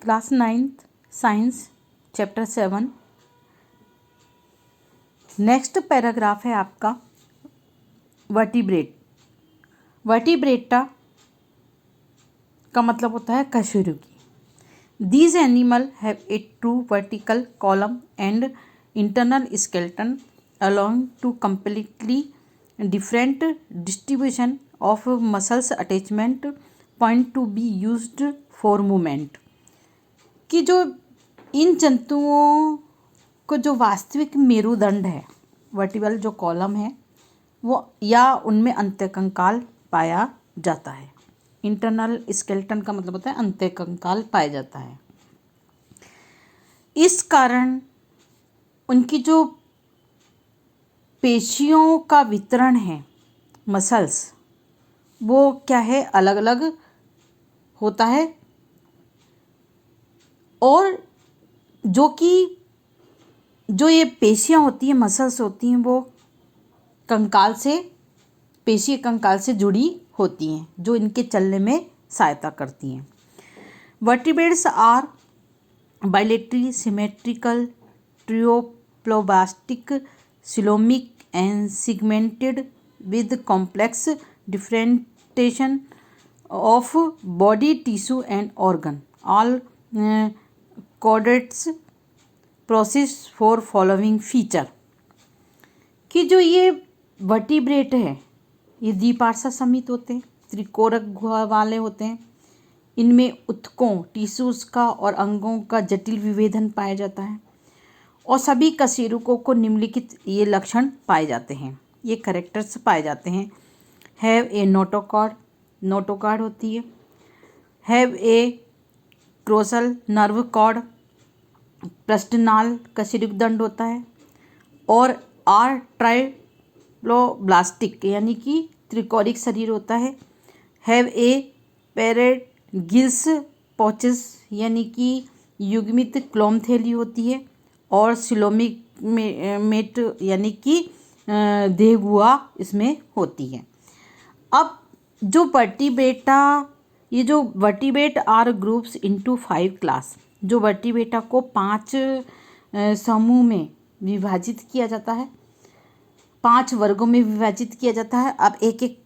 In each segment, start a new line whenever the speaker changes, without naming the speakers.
Class 9th science chapter 7। Next paragraph है आपका vertebrate. Vertebrata का मतलब होता है कशेरुकी। These animal have a true vertical column and internal skeleton along to completely different distribution of muscles attachment point to be used for movement. कि जो इन जंतुओं को जो वास्तविक मेरुदंड है, वर्टिबल जो कॉलम है वो, या उनमें अंत्यकंकाल पाया जाता है। इंटरनल स्केलेटन का मतलब होता है अंत्यकंकाल पाया जाता है। इस कारण उनकी जो पेशियों का वितरण है, मसल्स, वो क्या है, अलग अलग होता है। और जो ये पेशियाँ होती हैं, मसल्स होती हैं, वो कंकाल से, पेशीय कंकाल से जुड़ी होती हैं, जो इनके चलने में सहायता करती हैं। Vertebrates are bilaterally symmetrical triploblastic coelomic and segmented with complex differentiation of body tissue and organ. All chordates possess for following feature. कि जो ये वर्टिब्रेट है, ये द्विपार्श्व समित होते हैं, त्रिकोणक गुहा वाले होते हैं। इनमें ऊतकों, टिश्यूज का और अंगों का जटिल विभेदन पाया जाता है और सभी कशेरुकों को निम्नलिखित ये लक्षण पाए जाते हैं, ये कैरेक्टर्स पाए जाते हैं। हैव ए नोटोकॉर्ड, नोटोकॉर्ड होती है। हैव ए क्रोसल नर्व कॉर्ड, पृष्ठनाल कशेरुक दंड होता है। और आर ट्राइप्लोब्लास्टिक यानी कि त्रिकोणिक शरीर होता है। हैव ए पैरेट गिल्स पॉचेस यानी कि युग्मित क्लोम थैली होती है। और सिलोमिक मेट यानी कि देहगुहा इसमें होती है। अब जो वर्टिब्रेटा, ये जो vertebrate are groups into 5 class. जो वर्टिब्रेटा को 5 समूह में विभाजित किया जाता है, 5 वर्गों में विभाजित किया जाता है। अब एक एक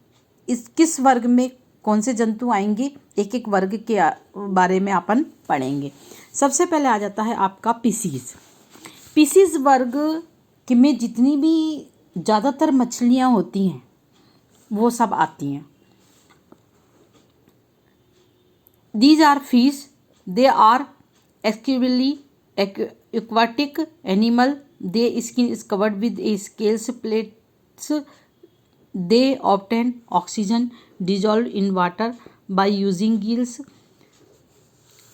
इस किस वर्ग में कौन से जंतु आएंगे, एक एक वर्ग के बारे में अपन पढ़ेंगे। सबसे पहले आ जाता है आपका पीसीज। पीसीज वर्ग में जितनी भी ज़्यादातर मछलियाँ होती हैं वो सब आती हैं। These are fish. They are exclusively aquatic animal. Their skin is covered with a scales plates. They obtain oxygen dissolved in water by using gills.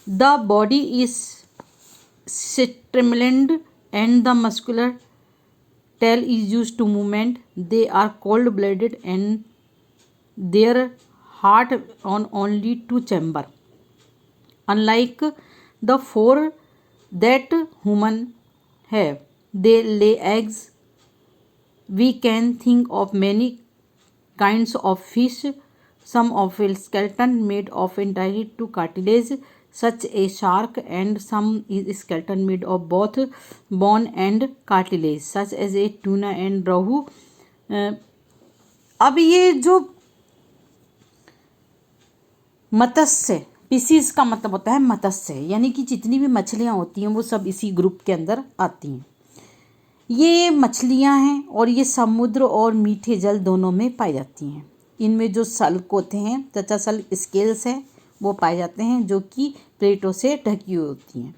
The body is streamlined and the muscular tail is used to movement. They are cold-blooded and their heart on only 2 chambers. Unlike the 4 that humans have, they lay eggs. We can think of many kinds of fish. Some of a skeleton made of entirely to cartilage, such as shark, and some is skeleton made of both bone and cartilage, such as a tuna and rohu. अब ये जो मत्स्य, PCs का मतलब होता है मत्स्य, यानी कि जितनी भी मछलियाँ होती हैं वो सब इसी ग्रुप के अंदर आती हैं। ये मछलियाँ हैं और ये समुद्र और मीठे जल दोनों में पाई जाती हैं। इनमें जो सल्क होते हैं तथा सल्क स्केल्स हैं वो पाए जाते हैं, जो कि प्लेटों से ढकी हुई होती हैं।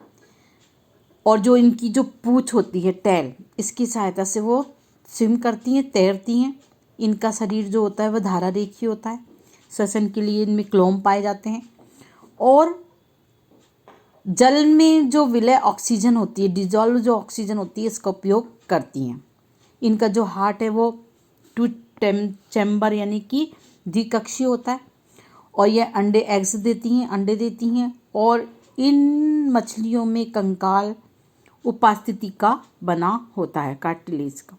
और जो इनकी जो पूँछ होती है, टैल, इसकी सहायता से वो स्विम करती हैं, तैरती हैं। इनका शरीर जो होता है वह धारा रेखी होता है। श्वसन के लिए इनमें क्लोम पाए जाते हैं। और जल में जो विलय ऑक्सीजन होती है, डिजॉल्व जो ऑक्सीजन होती है, इसका उपयोग करती हैं। इनका जो हार्ट है वो 2 चैम्बर यानी कि द्विकक्षीय होता है। और ये एग्स देती हैं, अंडे देती हैं। और इन मछलियों में कंकाल उपस्थिति का बना होता है, कार्टिलेज का।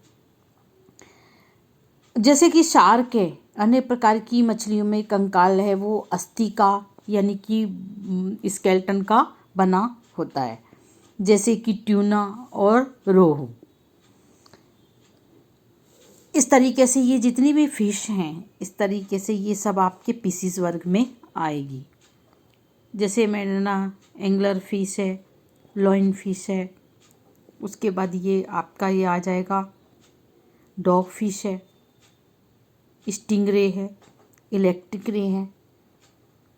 जैसे कि शार्क है, अन्य प्रकार की मछलियों में कंकाल है वो अस्थि का यानी कि स्केलेटन का बना होता है, जैसे कि ट्यूना और रोहू। इस तरीके से ये जितनी भी फिश हैं, इस तरीके से ये सब आपके पीसीज वर्ग में आएगी। जैसे मैंने एंगलर फिश है, लॉइन फिश है, उसके बाद ये आपका ये आ जाएगा डॉग फिश है, स्टिंगरे है, इलेक्ट्रिक रे है,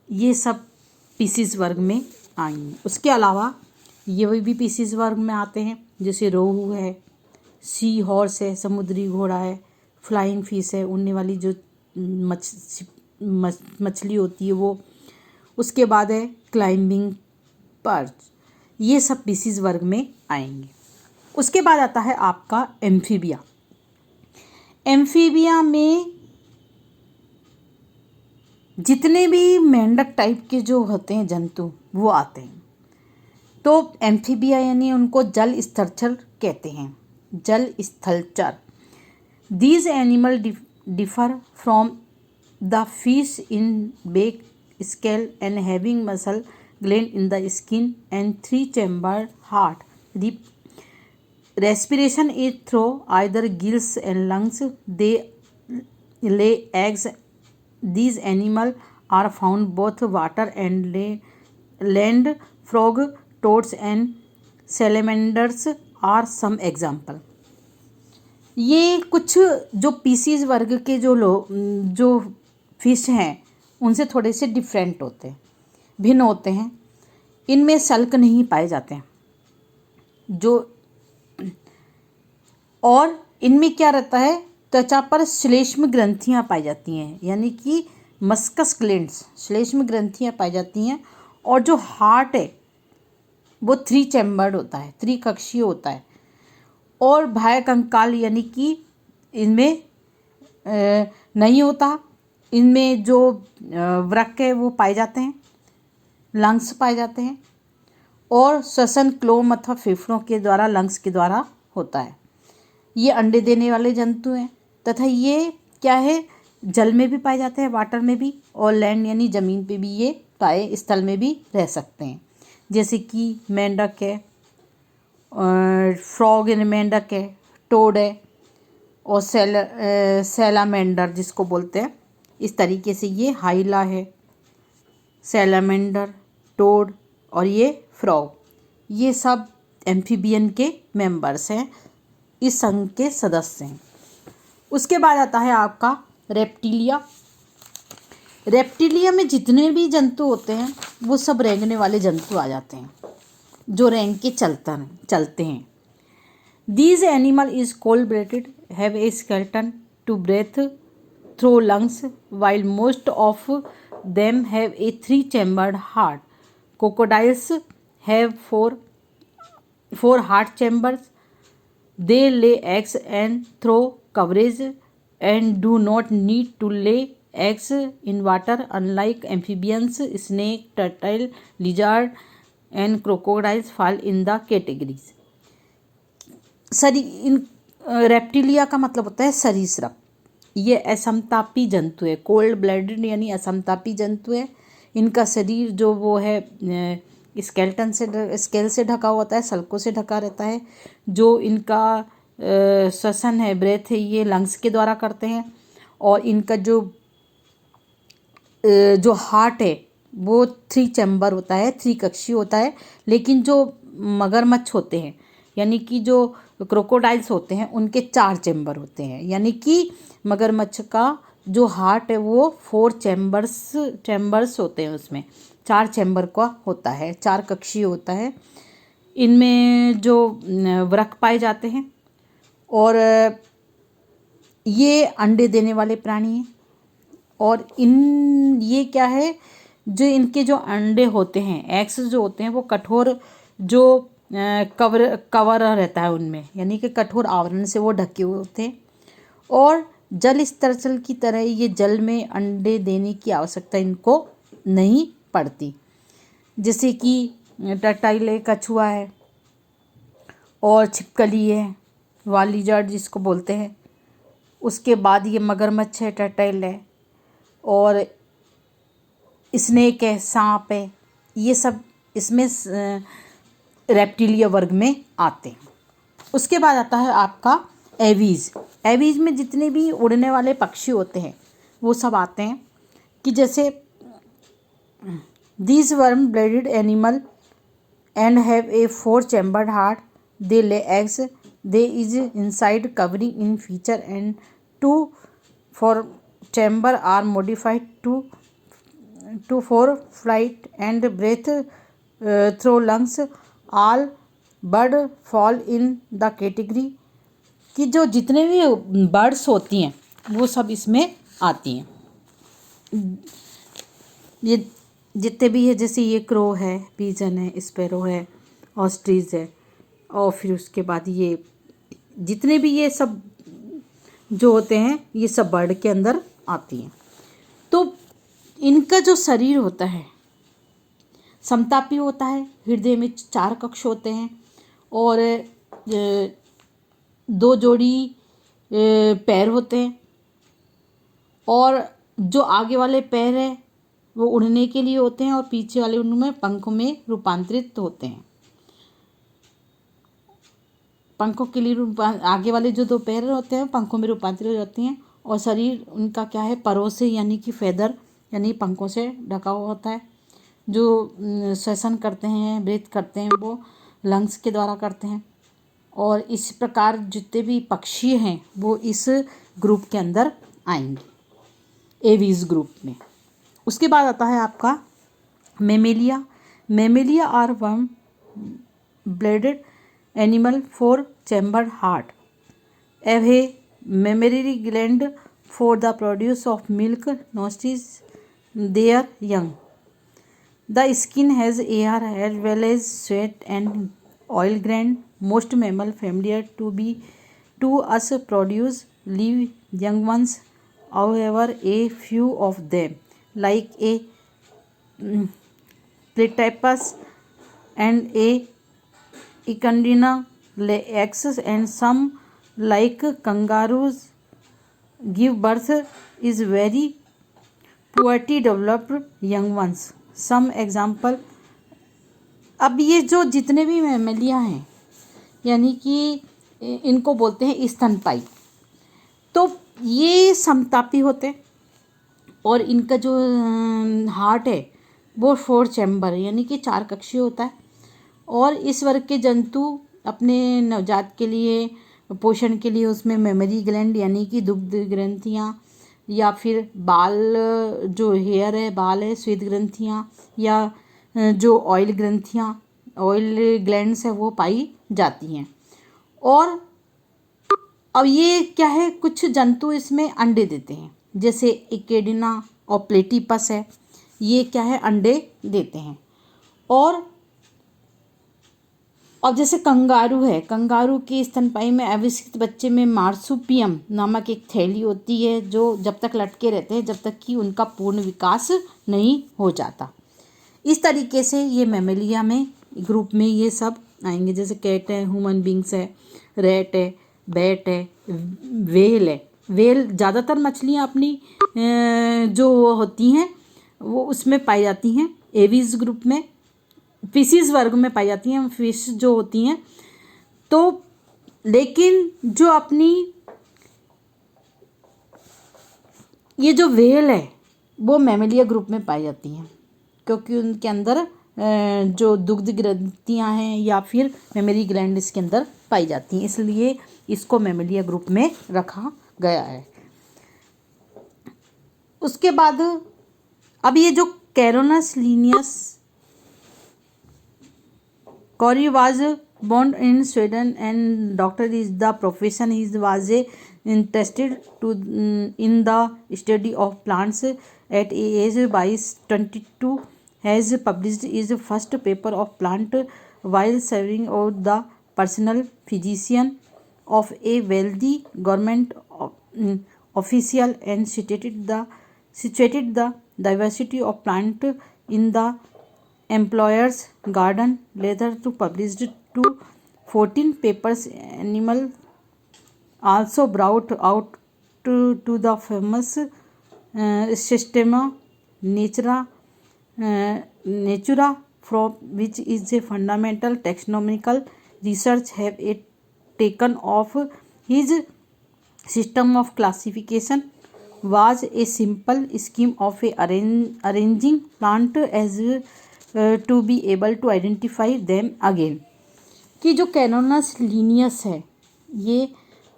ये सब पीसीज वर्ग में आएंगे। उसके अलावा ये भी पीसीज वर्ग में आते हैं, जैसे रोहू है, सी हॉर्स है, समुद्री घोड़ा है, फ्लाइंग फिश है, उड़ने वाली जो मछली होती है वो। उसके बाद है क्लाइंबिंग पर्च, ये सब पीसीज वर्ग में आएंगे। उसके बाद आता है आपका एम्फीबिया। एम्फीबिया में जितने भी मेंढक टाइप के जो होते हैं जंतु वो आते हैं। तो एम्फीबिया यानी उनको जल स्थलचर कहते हैं, जल स्थलचर। These animal differ from the fish in back scale and having muscle gland in the skin and 3 chamber heart. The respiration is through either gills and lungs. They lay eggs. These animals are found both water and land. Frog, toads and salamanders are some example. ये कुछ जो PCs वर्ग के जो fish हैं उनसे थोड़े से डिफरेंट होते हैं, भिन्न होते हैं। इनमें सल्क नहीं पाए जाते हैं और इनमें क्या रहता है, त्वचा पर श्लेष्म ग्रंथियाँ पाई जाती हैं, यानी कि मस्कस ग्लैंड्स, श्लेष्म ग्रंथियाँ पाई जाती हैं। और जो हार्ट है वो 3 चैम्बर्ड होता है, 3 कक्षीय होता है। और बाह्य कंकाल यानी कि इनमें नहीं होता। इनमें जो वृक्क है वो पाए जाते हैं, लंग्स पाए जाते हैं, और श्वसन क्लोम अथवा फेफड़ों के द्वारा, लंग्स के द्वारा होता है। ये अंडे देने वाले जंतु हैं तथा ये क्या है, जल में भी पाए जाते हैं, वाटर में भी, और लैंड यानी ज़मीन पे भी ये पाए, स्थल में भी रह सकते हैं। जैसे कि मेंढक है, फ्रॉग यानी मेंढक है, टोड है, और सैलामेंडर जिसको बोलते हैं। इस तरीके से ये हाइला है, सैलामेंडर, टोड और ये फ्रॉग, ये सब एम्फीबियन के मेंबर्स हैं, इस संघ के सदस्य हैं। उसके बाद आता है आपका रेप्टिलिया। रेप्टिलिया में जितने भी जंतु होते हैं वो सब रेंगने वाले जंतु आ जाते हैं, जो रेंग के चलते हैं। These animal is cold blooded, have a skeleton to breathe through lungs, while most of them have a 3 chambered heart. Crocodiles have 4 heart chambers. They lay eggs and throw coverage and do not need to lay eggs in water, unlike amphibians. Snake, turtle, lizard and crocodiles fall in the categories. Reptilia का मतलब होता है सरीसृप। ये असमतापी जंतु है, cold blooded यानी असमतापी जंतु है। इनका शरीर जो वो है स्केल से ढका होता है, सल्कों से ढका रहता है। जो इनका श्वसन है, ब्रेथ है, ये लंग्स के द्वारा करते हैं। और इनका जो हार्ट है वो 3 चैम्बर होता है, 3 कक्षीय होता है। लेकिन जो मगरमच्छ होते हैं यानी कि जो क्रोकोडाइल्स होते हैं उनके 4 चैम्बर होते हैं। यानी कि मगरमच्छ का जो हार्ट है वो 4 चैम्बर्स होते हैं, उसमें 4 चैम्बर का होता है, 4 कक्षीय होता है। इनमें जो वृक्क पाए जाते हैं और ये अंडे देने वाले प्राणी हैं। और ये क्या है, जो इनके जो अंडे होते हैं, एग्स जो होते हैं, वो कठोर जो कवर रहता है उनमें, यानी कि कठोर आवरण से वो ढके हुए होते हैं। और जल स्तरचल की तरह ये जल में अंडे देने की आवश्यकता इनको नहीं पड़ती। जैसे कि टर्टाइल है, कछुआ है, और छिपकली है, वालीजार्ड जिसको बोलते हैं। उसके बाद ये मगरमच्छ है, टर्टाइल है, और स्नेक है, सांप है। ये सब इसमें रेप्टिलिया वर्ग में आते हैं। उसके बाद आता है आपका एवीज। एवीज में जितने भी उड़ने वाले पक्षी होते हैं वो सब आते हैं, कि जैसे these worm blooded animal and have a 4-chambered heart. They lay eggs. There is inside covering in feature, and 2 for chamber are modified to for flight and breath through lungs. All bird fall in the category कि जो जितने भी birds होती हैं वो सब इसमें आती हैं। ये जितने भी है, जैसे ये क्रो है, पीजन है, स्पैरो है, ऑस्ट्रिच है, और फिर उसके बाद ये जितने भी ये सब जो होते हैं ये सब बर्ड के अंदर आती हैं। तो इनका जो शरीर होता है समतापी होता है, हृदय में 4 कक्ष होते हैं और 2 जोड़ी पैर होते हैं, और जो आगे वाले पैर है वो उड़ने के लिए होते हैं और पीछे वाले उनमें पंखों में रूपांतरित होते हैं। पंखों के लिए आगे वाले जो 2 पैर होते हैं पंखों में रूपांतरित हो जाती हैं, और शरीर उनका क्या है, परों से यानी कि फेदर यानी पंखों से ढका हुआ होता है। जो श्वसन करते हैं, ब्रीथ करते हैं, वो लंग्स के द्वारा करते हैं। और इस प्रकार जितने भी पक्षी हैं वो इस ग्रुप के अंदर आएंगे, एवीज ग्रुप में। उसके बाद आता है आपका mammalia. Mammalia are warm blooded animal 4-chambered heart, have a mammary gland for the produce of milk, nourish their young. The skin has hair as well as sweat and oil gland. Most mammal familiar to us produce live young ones. However, a few of them, like a platypus and a echidna, lay eggs, and some, like kangaroos, give birth is very poorly developed young ones. Some example, अब ये जो जितने भी Mammalia हैं यानी कि इनको बोलते हैं स्तनपायी, तो ये समतापी होते हैं और इनका जो हार्ट है वो 4 चैम्बर यानी कि 4 कक्षीय होता है। और इस वर्ग के जंतु अपने नवजात के लिए पोषण के लिए उसमें मेमरी ग्लैंड यानी कि दुग्ध ग्रंथियाँ, या फिर बाल जो हेयर है, बाल है, श्वेत ग्रंथियाँ, या जो ऑयल ग्रंथियाँ, ऑयल ग्लैंड्स है वो पाई जाती हैं। और अब ये क्या है, कुछ जंतु इसमें अंडे देते हैं, जैसे इकेडिना और प्लेटिपस है, ये क्या है, अंडे देते हैं। और जैसे कंगारू है, कंगारू के स्तनपायी में आविष्कृत बच्चे में मार्सुपियम नामक एक थैली होती है जो जब तक लटके रहते हैं जब तक कि उनका पूर्ण विकास नहीं हो जाता। इस तरीके से ये मैमेलिया में ग्रुप में ये सब आएंगे, जैसे कैट है, ह्यूमन बींग्स है, रैट है, बैट है, व्हेल है। व्हेल ज़्यादातर मछलियाँ अपनी जो होती हैं वो उसमें पाई जाती हैं, एवीज ग्रुप में, फिशेस वर्ग में पाई जाती हैं, फिश जो होती हैं। तो लेकिन जो अपनी ये जो व्हेल है वो मैमेलिया ग्रुप में पाई जाती हैं, क्योंकि उनके अंदर जो दुग्ध ग्रंथियाँ हैं या फिर मेमरी ग्लैंड इसके अंदर पाई जाती हैं, इसलिए इसको मैमेलिया ग्रुप में रखा गया है। उसके बाद अब ये जो कैरोनस Linnaeus Corey was born in Sweden and doctor is the profession. He was interested in the study of plants at age by 22. Has published his first paper of plant while serving as the personal physician of a wealthy government official, and situated the diversity of plant in the employer's garden. Later to published to 14 papers. Animal also brought out to the famous Systema Natura from which is a fundamental taxonomical research have a taken of his system of classification was a simple scheme of a arranging plant as to be able to identify them again. कि जो कैनोनस Linnaeus है ये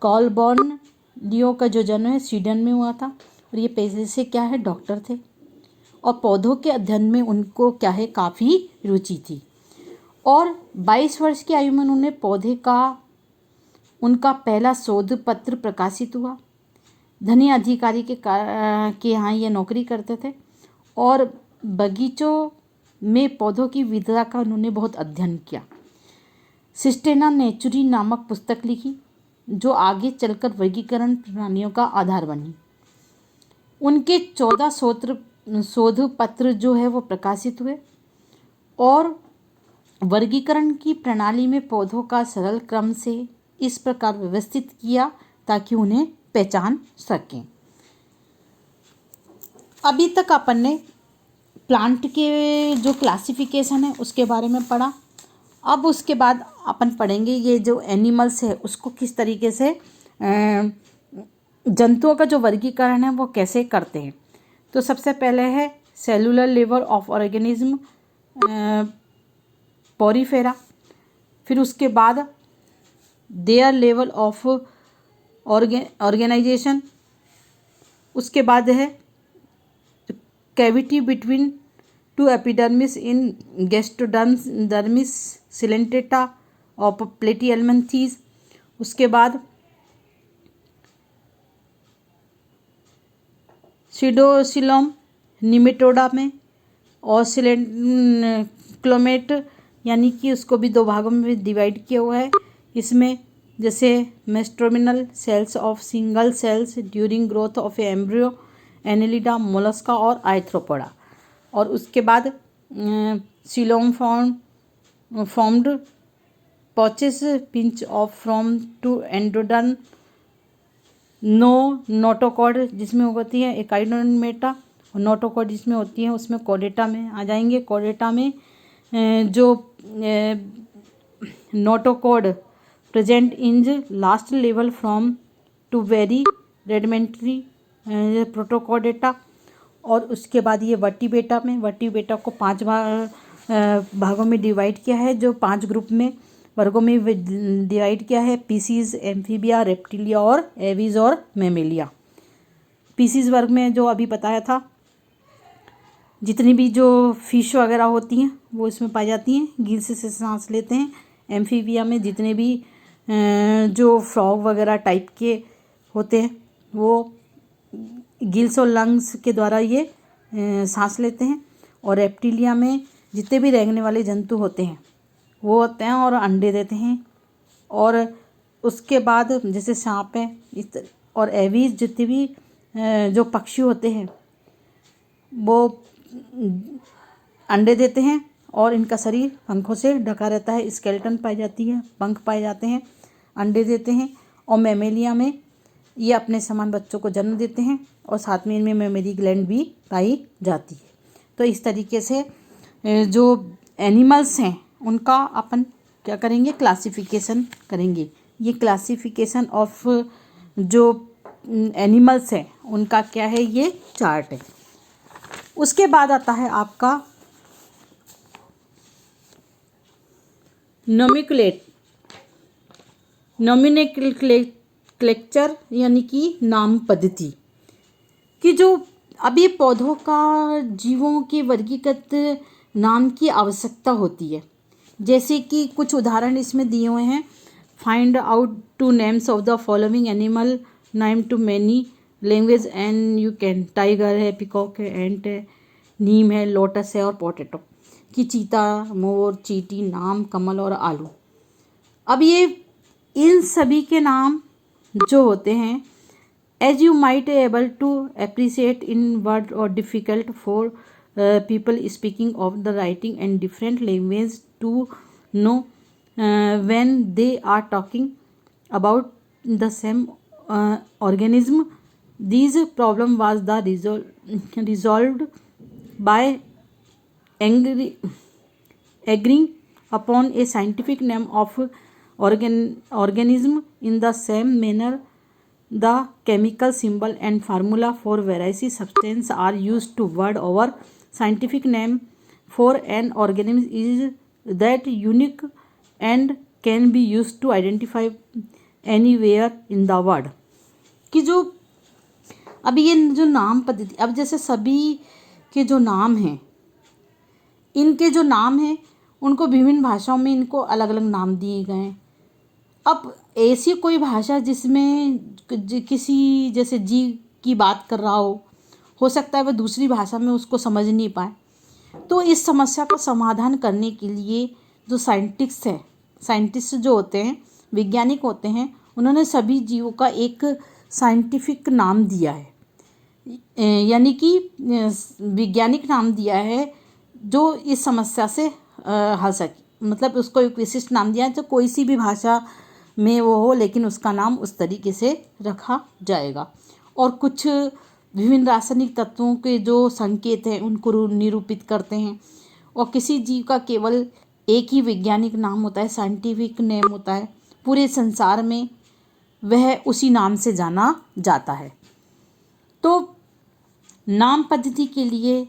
कॉलबॉर्न लियो का जो जन्म है Sweden में हुआ था और ये पेशे से क्या है डॉक्टर थे और पौधों के अध्ययन में उनको क्या है काफ़ी रुचि थी और 22 वर्ष की आयु में उन्होंने पौधे का उनका पहला शोध पत्र प्रकाशित हुआ। धनी अधिकारी के यहाँ ये नौकरी करते थे और बगीचों में पौधों की विविधता का उन्होंने बहुत अध्ययन किया। सिस्टेना नेचुरी नामक पुस्तक लिखी जो आगे चलकर वर्गीकरण प्रणालियों का आधार बनी। उनके 14 शोध पत्र जो है वो प्रकाशित हुए और वर्गीकरण की प्रणाली में पौधों का सरल क्रम से इस प्रकार व्यवस्थित किया ताकि उन्हें पहचान सकें। अभी तक अपन ने प्लांट के जो क्लासिफिकेशन है उसके बारे में पढ़ा। अब उसके बाद अपन पढ़ेंगे ये जो एनिमल्स है उसको किस तरीके से जंतुओं का जो वर्गीकरण है वो कैसे करते हैं। तो सबसे पहले है cellular level of organism Porifera, फिर उसके बाद देयर लेवल ऑफ ऑर्गेनाइजेशन, उसके बाद है cavity between two epidermis in gastrodermis coelenterata of platyhelminthes, उसके बाद सीडोसिलम निमेटोडा में और क्लोमेट यानी कि उसको भी 2 भागों में डिवाइड किया हुआ है। इसमें जैसे mesodermal cells of single cells during growth of embryo, annelida, mollusca और आर्थ्रोपोडा, और उसके बाद coelom formed pouches pinch off from two endoderm, notochord जिसमें होती है एकाइडोमेटा और नोटोकॉड जिसमें होती है उसमें कोडेटा में आ जाएंगे। कोडेटा में जो notochord present in last level from to very rudimentary protochordata, और उसके बाद ये वर्टिब्रेटा में, वर्टिब्रेटा को 5 भागों में डिवाइड किया है, जो 5 ग्रुप में वर्गों में डिवाइड किया है, पीसीज, एम्फीबिया, रेप्टिलिया और एवीज और मेमेलिया। पीसीज वर्ग में जो अभी बताया था जितनी भी जो फिश वगैरह होती हैं वो इसमें पाई जाती हैं, गिल्स से सांस लेते हैं। एम्फीबिया में जितने भी जो फ्रॉग वगैरह टाइप के होते हैं वो गिल्स और लंग्स के द्वारा ये सांस लेते हैं, और रेप्टिलिया में जितने भी रेंगने वाले जंतु होते हैं वो होते हैं और अंडे देते हैं। और उसके बाद जैसे सांप है और एवीज जितने भी जो पक्षी होते हैं वो अंडे देते हैं और इनका शरीर पंखों से ढका रहता है, स्केलेटन पाई जाती है, पंख पाए जाते हैं, अंडे देते हैं। और मेमेलिया में ये अपने समान बच्चों को जन्म देते हैं और साथ में इनमें मेमोरी ग्लैंड भी पाई जाती है। तो इस तरीके से जो एनिमल्स हैं उनका अपन क्या करेंगे, क्लासिफिकेशन करेंगे। ये क्लासिफिकेशन ऑफ जो एनिमल्स हैं उनका क्या है, ये चार्ट है। उसके बाद आता है आपका नोमेनक्लेचर यानी कि नाम पद्धति, कि जो अभी पौधों का जीवों के वर्गीकृत नाम की आवश्यकता होती है। जैसे कि कुछ उदाहरण इसमें दिए हुए हैं। Find out 2 names of the following animal name to many language and you can. Tiger है, पिकॉक है, एंट है, नीम है, लोटस है और पोटैटो। कि चीता, मोर, चींटी, नाम, कमल और आलू। अब ये इन सभी के नाम जो होते हैं as you might able to appreciate in word और difficult for people speaking of the writing and different language to know when they are talking about the same organism. This problem was resolved by agreeing upon A scientific name of organism in the same manner the chemical symbol and formula for various substances are used to word over scientific name for an organism is that unique and can be used to identify anywhere in the world। कि जो अभी ये जो नाम पद्धति, अब जैसे सभी के जो नाम हैं, इनके जो नाम हैं उनको विभिन्न भाषाओं में इनको अलग अलग नाम दिए गए हैं। अब ऐसी कोई भाषा जिसमें किसी जैसे जीव की बात कर रहा हो सकता है वह दूसरी भाषा में उसको समझ नहीं पाए, तो इस समस्या का समाधान करने के लिए जो साइंटिस्ट जो होते हैं, वैज्ञानिक होते हैं, उन्होंने सभी जीवों का एक साइंटिफिक नाम दिया है, यानी कि वैज्ञानिक नाम दिया है जो इस समस्या से हल सके। मतलब उसको एक विशिष्ट नाम दिया है जो कोई सी भी भाषा में वो हो, लेकिन उसका नाम उस तरीके से रखा जाएगा। और कुछ विभिन्न रासायनिक तत्वों के जो संकेत हैं उनको निरूपित करते हैं। और किसी जीव का केवल एक ही वैज्ञानिक नाम होता है, साइंटिफिक नेम होता है, पूरे संसार में वह उसी नाम से जाना जाता है। तो नाम पद्धति के लिए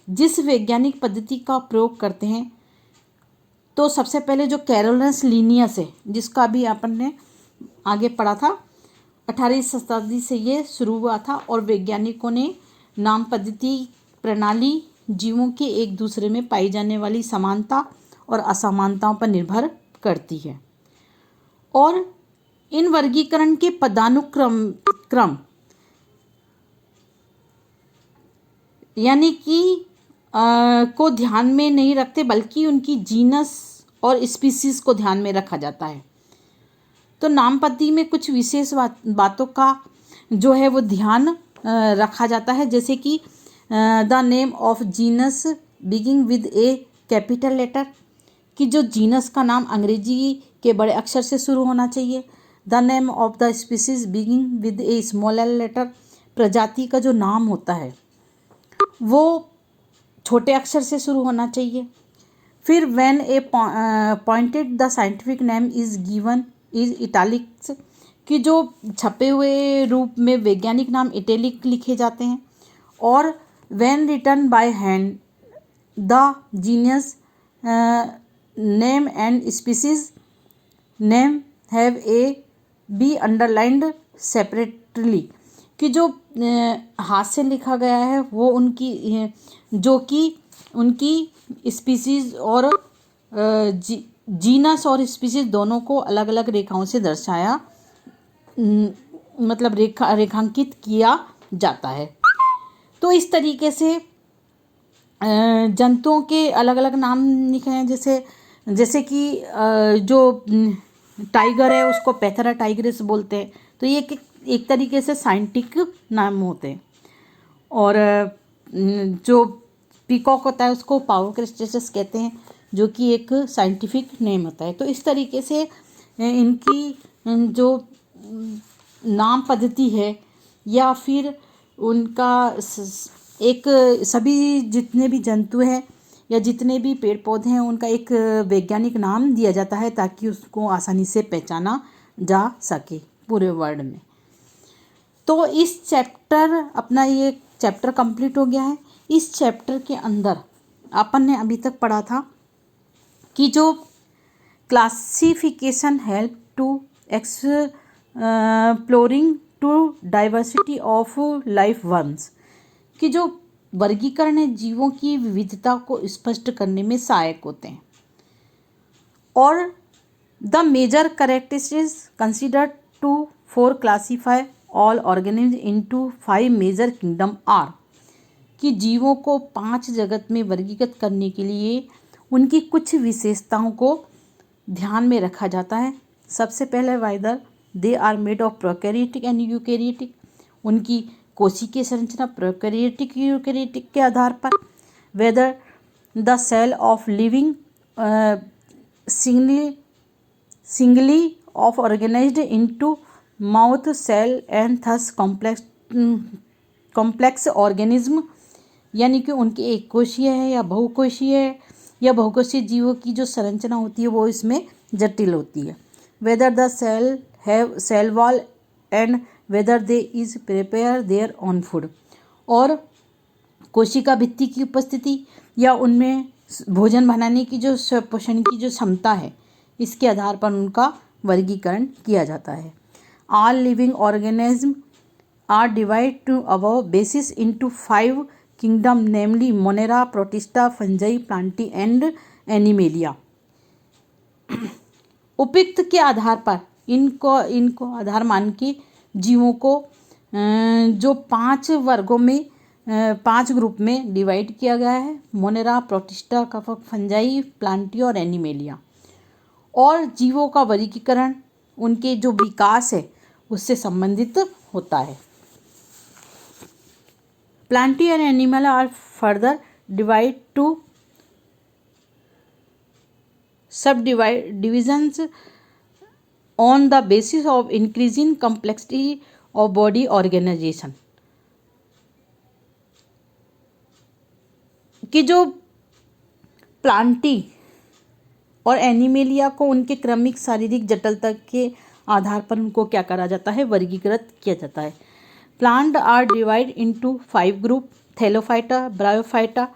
जिस वैज्ञानिक पद्धति का प्रयोग करते हैं, तो सबसे पहले जो कैरोलस लिनियस है, जिसका भी अपन ने आगे पढ़ा था, 18वीं शताब्दी से ये शुरू हुआ था। और वैज्ञानिकों ने नाम पद्धति प्रणाली जीवों के एक दूसरे में पाई जाने वाली समानता और असमानताओं पर निर्भर करती है। और इन वर्गीकरण के पदानुक्रम यानी कि को ध्यान में नहीं रखते, बल्कि उनकी जीनस और स्पीसीज को ध्यान में रखा जाता है। तो नाम पद्धति में कुछ विशेष बातों का जो है वो ध्यान रखा जाता है, जैसे कि the name of genus begin with a capital letter, कि जो जीनस का नाम अंग्रेजी के बड़े अक्षर से शुरू होना चाहिए। The name of the species begin with a small letter, प्रजाति का जो नाम होता है वो छोटे अक्षर से शुरू होना चाहिए। फिर when A pointed the scientific name is given is italics, कि जो छपे हुए रूप में वैज्ञानिक नाम इटैलिक लिखे जाते हैं। और when written by hand the genus name and species name have a be underlined separately, कि जो हाथ से लिखा गया है वो उनकी जो कि उनकी स्पीसीज और जीनस और स्पीसीज दोनों को अलग अलग रेखाओं से दर्शाया, मतलब रेखांकित किया जाता है। तो इस तरीके से जंतुओं के अलग अलग नाम लिखे हैं, जैसे कि जो टाइगर है उसको पैथरा टाइग्रिस बोलते हैं। तो ये एक तरीके से साइंटिफिक नाम होते हैं। और जो पीकॉक होता है उसको पावर क्रिस्टेसिस कहते हैं, जो कि एक साइंटिफिक नेम होता है। तो इस तरीके से इनकी जो नाम पद्धति है या फिर उनका एक सभी जितने भी जंतु हैं या जितने भी पेड़ पौधे हैं उनका एक वैज्ञानिक नाम दिया जाता है, ताकि उसको आसानी से पहचाना जा सके पूरे वर्ल्ड में। तो इस चैप्टर अपना ये चैप्टर कंप्लीट हो गया है। इस चैप्टर के अंदर अपन ने अभी तक पढ़ा था कि जो classification help to exploring to diversity of life once, कि जो वर्गीकरण है जीवों की विविधता को स्पष्ट करने में सहायक होते हैं। और the major characteristics considered to for classify all organism into 5 major kingdom are, कि जीवों को 5 जगत में वर्गीकृत करने के लिए उनकी कुछ विशेषताओं को ध्यान में रखा जाता है। सबसे पहले whether they are made of prokaryotic and eukaryotic, उनकी कोशिकीय संरचना प्रोकैरियोटिक यूकैरियोटिक के आधार पर। Whether the cell of living singly of organized into mouth cell and thus complex organism, यानी कि उनके एक कोशीय है या बहुकोशीय है, या बहुकोषीय जीवों की जो संरचना होती है वो इसमें जटिल होती है। Whether the cell have cell wall and whether they is prepare their own food, और कोशिका भित्ति की उपस्थिति या उनमें भोजन बनाने की जो स्वपोषण की जो क्षमता है, इसके आधार पर उनका वर्गीकरण किया जाता है। All living organism are divide to above basis into 5 kingdom, namely monera, protista, fungi, plantae and animalia. उपयुक्त के आधार पर इनको आधार मान के जीवों को जो 5 वर्गों में 5 ग्रुप में डिवाइड किया गया है, मोनेरा, प्रोटिस्टा, कफक, फंजाई, प्लांटी और एनिमेलिया। और जीवों का वर्गीकरण उनके जो विकास है उससे संबंधित होता है। Plantae and animal are further divide to subdivisions on the basis of increasing complexity of body organisation. कि जो प्लांटी और एनिमेलिया को उनके क्रमिक शारीरिक जटिलता के आधार पर उनको क्या करा जाता है, वर्गीकृत किया जाता है। Plant are divide into 5 group, thallophyta, bryophyta,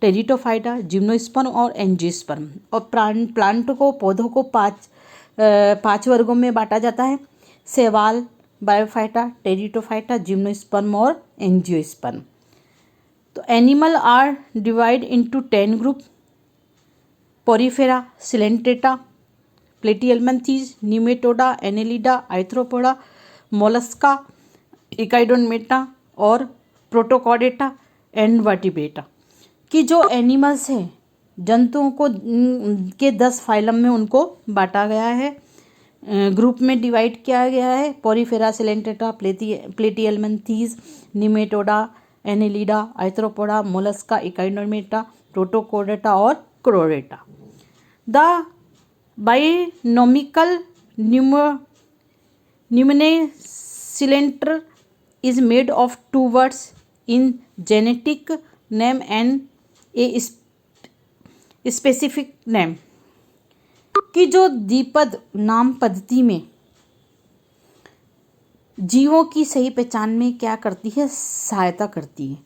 pteridophyta, gymnosperm और एंजियोस्पर्म। और प्लांट को पौधों को 5 वर्गों में बांटा जाता है, शैवाल, ब्रायोफाइटा, टेरिटोफाइटा, जिम्नोस्पर्म और एंजियोस्पर्म। तो animal are divide into 10 group, porifera, coelenterata, platyhelminthes, nematoda, annelida, arthropoda, mollusca, echinodermata और प्रोटोकॉडेटा एंड वर्टिब्रेटा। कि जो एनिमल्स हैं, जंतुओं को के 10 फाइलम में उनको बांटा गया है, ग्रुप में डिवाइड किया गया है। Porifera, coelenterata, platyhelminthes, nematoda, annelida, arthropoda, mollusca, echinodermata, protochordata और chordata. The binomial nomenclature is made of 2 words in genetic name and a specific name। कि जो द्विपद नाम पद्धति में जीवों की सही पहचान में क्या करती है, सहायता करती है।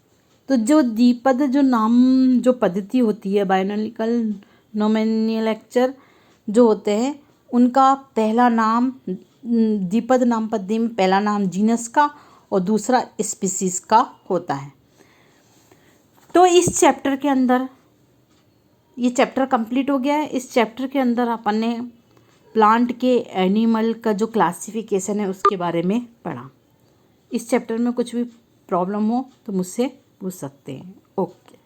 तो जो द्विपद जो नाम जो पद्धति होती है, बायोलॉजिकल नोमेनक्लेचर जो होते हैं, उनका पहला नाम द्विपद नाम पद्धति में पहला नाम जीनस का और दूसरा स्पीसीज का होता है। तो इस चैप्टर के अंदर ये चैप्टर कंप्लीट हो गया है। इस चैप्टर के अंदर अपन ने प्लांट के एनिमल का जो क्लासिफिकेशन है उसके बारे में पढ़ा। इस चैप्टर में कुछ भी प्रॉब्लम हो तो मुझसे पूछ सकते हैं। ओके।